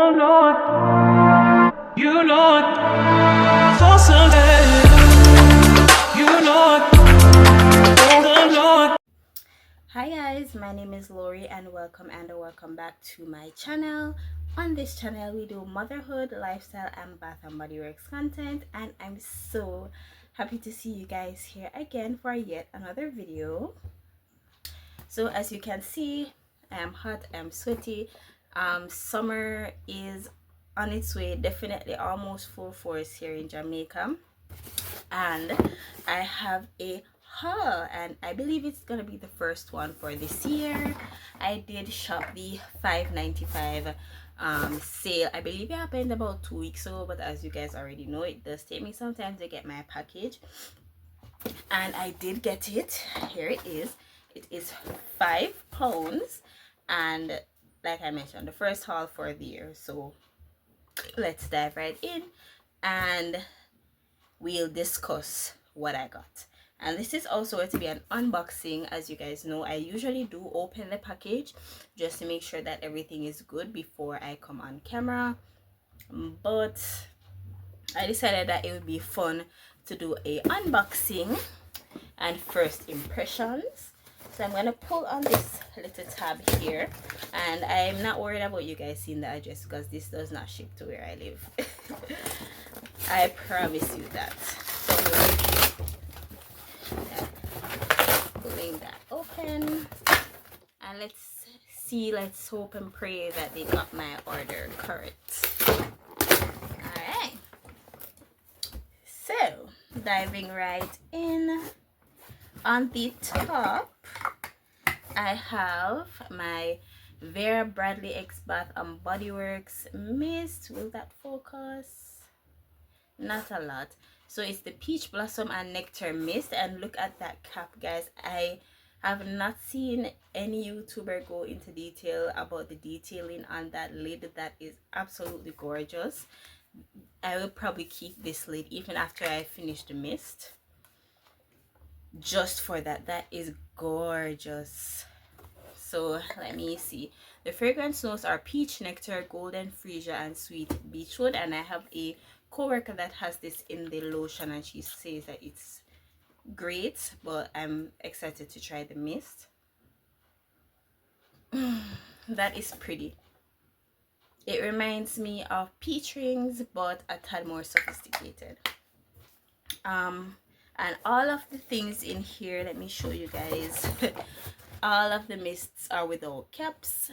Oh Lord, you Lord, for Sunday, you Lord, oh Lord. Hi guys, my name is Lori and welcome back to my channel. On this channel we do motherhood, lifestyle and bath and body works content, and I'm so happy to see you guys here again for yet another video. So as you can see, I am hot, I'm sweaty. Summer is on its way, definitely almost full force here in Jamaica, and I have a haul, and I believe it's gonna be the first one for this year. I did shop the $5.95 sale. I believe it happened about 2 weeks ago, but as you guys already know, it does take me some time to get my package, and I did get it. Here it is. It is £5, and like I mentioned, the first haul for the year. So let's dive right in and we'll discuss what I got. And this is also going to be an unboxing. As you guys know, I usually do open the package just to make sure that everything is good before I come on camera, but I decided that it would be fun to do a unboxing and first impressions. So I'm gonna pull on this little tab here, and I'm not worried about you guys seeing the address because this does not ship to where I live. I promise you that. So pulling that open, and let's hope and pray that they got my order correct. Alright, so diving right in. On the top I have my Vera Bradley X Bath and Body Works mist. Will that focus? Not a lot. So it's the Peach Blossom and Nectar mist, and look at that cap, guys. I have not seen any YouTuber go into detail about the detailing on that lid. That is absolutely gorgeous. I will probably keep this lid even after I finish the mist, just for that. That is gorgeous. So let me see. The fragrance notes are peach, nectar, golden freesia, and sweet beechwood. And I have a co-worker that has this in the lotion, and she says that it's great, but I'm excited to try the mist. That is pretty. It reminds me of peach rings, but a tad more sophisticated. And all of the things in here, let me show you guys. All of the mists are without caps.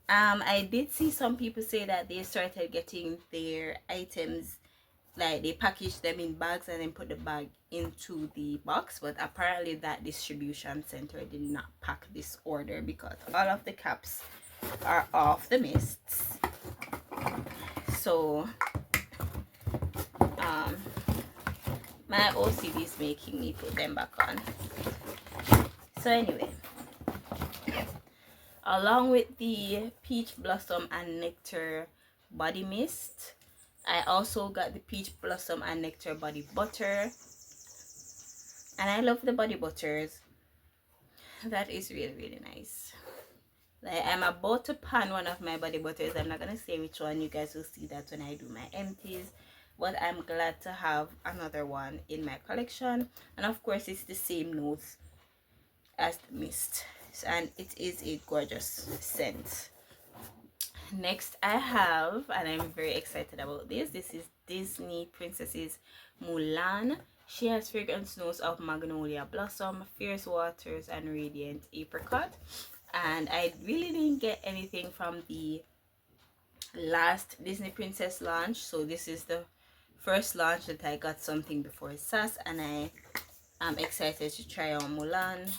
I did see some people say that they started getting their items, like they package them in bags and then put the bag into the box, but apparently that distribution center did not pack this order because all of the caps are off the mists. So my OCD is making me put them back on. So anyway, along with the Peach Blossom and Nectar body mist, I also got the Peach Blossom and Nectar body butter, and I love the body butters. That is really nice. Like, I'm about to pan one of my body butters. I'm not gonna say which one. You guys will see that when I do my empties, but I'm glad to have another one in my collection. And of course, it's the same notes as the mist, and it is a gorgeous scent. Next I have, and I'm very excited about this is Disney Princess's Mulan. She has fragrance notes of magnolia blossom, fierce waters, and radiant apricot. And I really didn't get anything from the last Disney Princess launch, so this is the first launch that I got something before SAS, and I am excited to try on Mulan.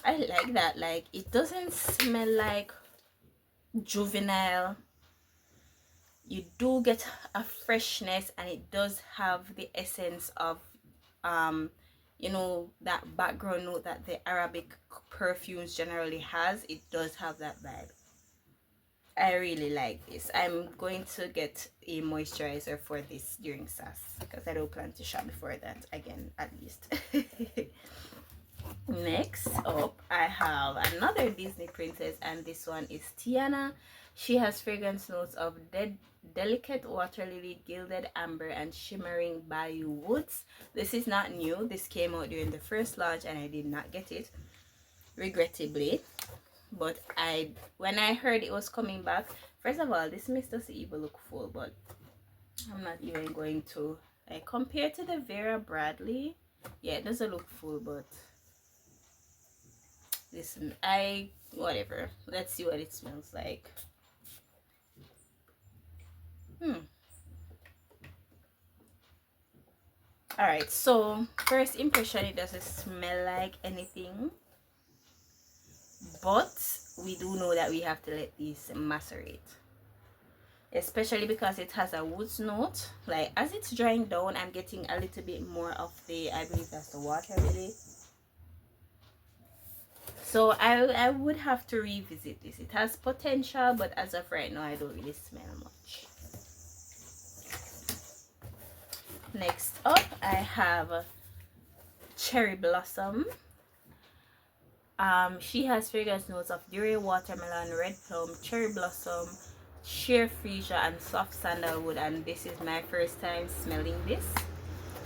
I like that. Like, it doesn't smell like juvenile. You do get a freshness, and it does have the essence of you know, that background note that the Arabic perfumes generally has. It does have that vibe. I really like this. I'm going to get a moisturizer for this during SAS because I don't plan to shop before that again, at least. Next up, I have another Disney princess, and this one is Tiana. She has fragrance notes of delicate water lily, gilded amber, and shimmering bayou woods. This is not new. This came out during the first launch, and I did not get it, regrettably. But when I heard it was coming back, first of all, this mist doesn't even look full, but I'm not even going to, like, compared to the Vera Bradley, yeah, it doesn't look full, but listen, whatever, let's see what it smells like. All right, so first impression, it doesn't smell like anything, but we do know that we have to let these macerate, especially because it has a woods note. Like, as it's drying down, I'm getting a little bit more of the, I believe that's the water lily. So I would have to revisit this. It has potential, but as of right now, I don't really smell much. Next up, I have Cherry Blossom. She has fragrance notes of durian, watermelon, red plum, cherry blossom, sheer freesia, and soft sandalwood. And this is my first time smelling this.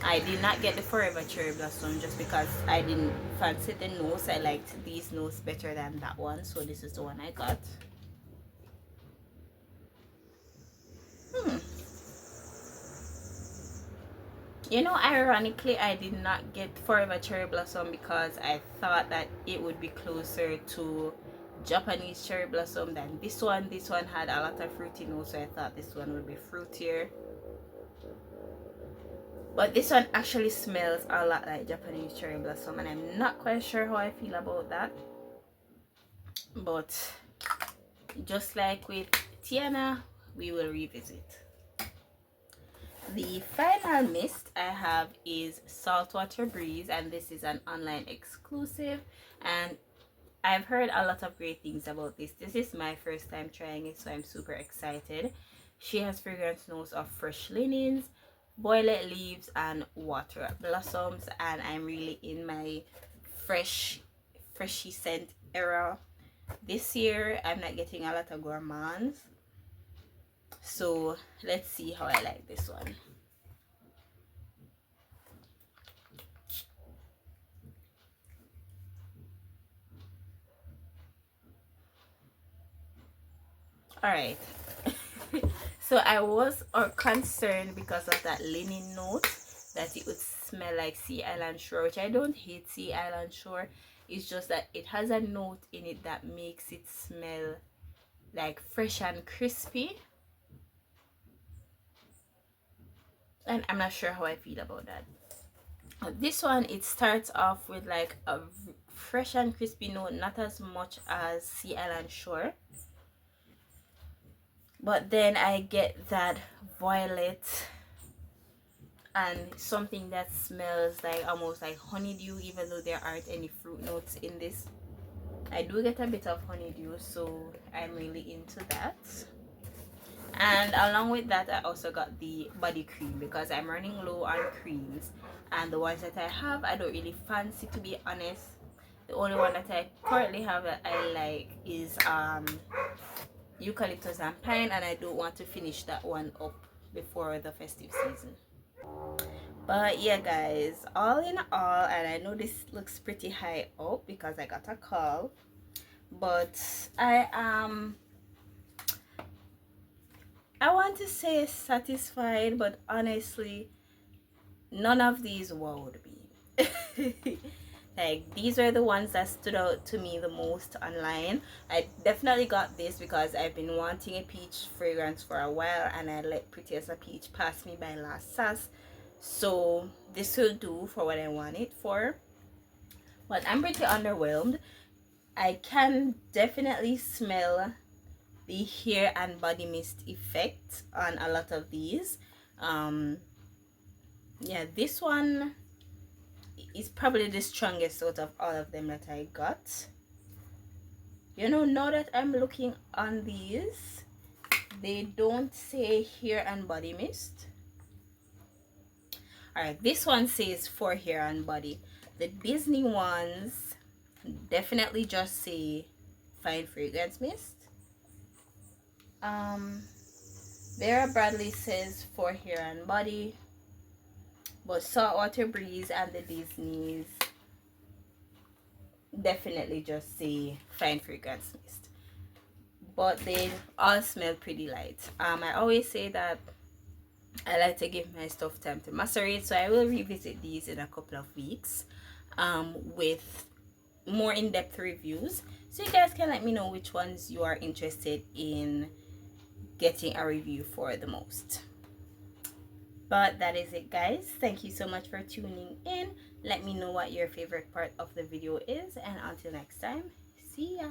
I did not get the Forever Cherry Blossom just because I didn't fancy the nose. I liked these notes better than that one, so this is the one I got. You know, ironically, I did not get Forever Cherry Blossom because I thought that it would be closer to Japanese Cherry Blossom than this one. This one had a lot of fruity notes, so I thought this one would be fruitier. But this one actually smells a lot like Japanese Cherry Blossom, and I'm not quite sure how I feel about that. But just like with Tiana, we will revisit. The final mist I have is Saltwater Breeze, and this is an online exclusive, and I've heard a lot of great things about this. This is my first time trying it, so I'm super excited. She has fragrance notes of fresh linens, violet leaves, and water blossoms, and I'm really in my freshy scent era this year. I'm not getting a lot of gourmands, so let's see how I like this one. All right. So I was concerned because of that linen note, that it would smell like Sea Island Shore, which I don't hate Sea Island Shore. It's just that it has a note in it that makes it smell like fresh and crispy, and I'm not sure how I feel about that. This one, it starts off with like a fresh and crispy note, not as much as Sea Island Shore, but then I get that violet and something that smells like almost like honeydew, even though there aren't any fruit notes in this. I do get a bit of honeydew, so I'm really into that. And along with that, I also got the body cream because I'm running low on creams, and the ones that I have I don't really fancy, to be honest. The only one that I currently have that I like is eucalyptus and pine, and I don't want to finish that one up before the festive season. But yeah guys, all in all, and I know this looks pretty high up because I got a call, but I want to say satisfied, but honestly none of these wowed me. Like, these are the ones that stood out to me the most online. I definitely got this because I've been wanting a peach fragrance for a while, and I let Pretty as a Peach pass me by last Sass, so this will do for what I want it for. But I'm pretty underwhelmed. I can definitely smell the hair and body mist effect on a lot of these. Yeah, this one is probably the strongest out of all of them that I got. You know, now that I'm looking on these, they don't say hair and body mist. Alright, this one says for hair and body. The Disney ones definitely just say Fine Fragrance Mist. Vera Bradley says for hair and body, but Saltwater Breeze and the Disneys definitely just say Fine Fragrance Mist. But they all smell pretty light. I always say that I like to give my stuff time to macerate, so I will revisit these in a couple of weeks with more in-depth reviews, so you guys can let me know which ones you are interested in getting a review for the most. But that is it, guys. Thank you so much for tuning in. Let me know what your favorite part of the video is, and until next time, see ya.